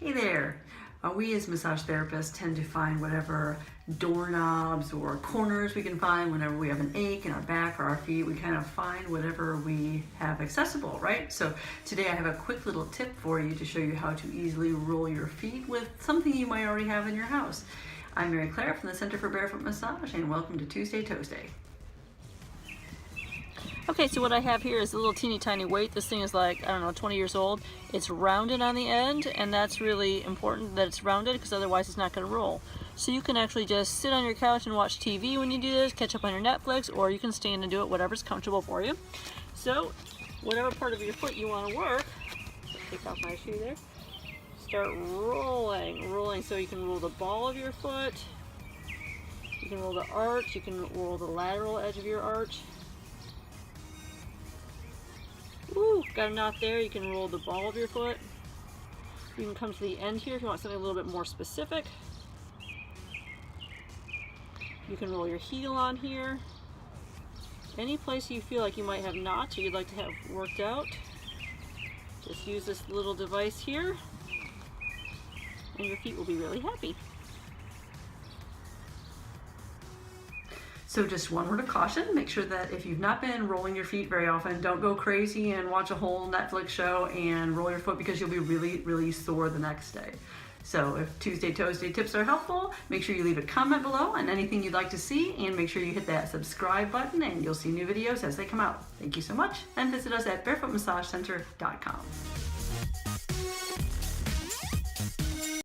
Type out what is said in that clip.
Hey there. We as massage therapists tend to find whatever doorknobs or corners we can find whenever we have an ache in our back or our feet. We kind of find whatever we have accessible, right? So today I have a quick little tip for you to show you how to easily roll your feet with something you might already have in your house. I'm Mary Claire from the Center for Barefoot Massage, and welcome to Tuesday Toes Day. Okay, so what I have here is a little teeny tiny weight. This thing is like, I don't know, 20 years old. It's rounded on the end, and that's really important that it's rounded because otherwise it's not going to roll. So you can actually just sit on your couch and watch TV when you do this, catch up on your Netflix, or you can stand and do it, whatever's comfortable for you. So whatever part of your foot you want to work, take off my shoe there, start rolling so you can roll the ball of your foot, you can roll the arch, you can roll the lateral edge of your arch. Woo, got a knot there. You can roll the ball of your foot. You can come to the end here if you want something a little bit more specific. You can roll your heel on here. Any place you feel like you might have knots or you'd like to have worked out, just use this little device here and your feet will be really happy. So just one word of caution, make sure that if you've not been rolling your feet very often, don't go crazy and watch a whole Netflix show and roll your foot because you'll be really sore the next day. So if Tuesday Toes Day tips are helpful, make sure you leave a comment below on anything you'd like to see, and make sure you hit that subscribe button and you'll see new videos as they come out. Thank you so much, and visit us at barefootmassagecenter.com.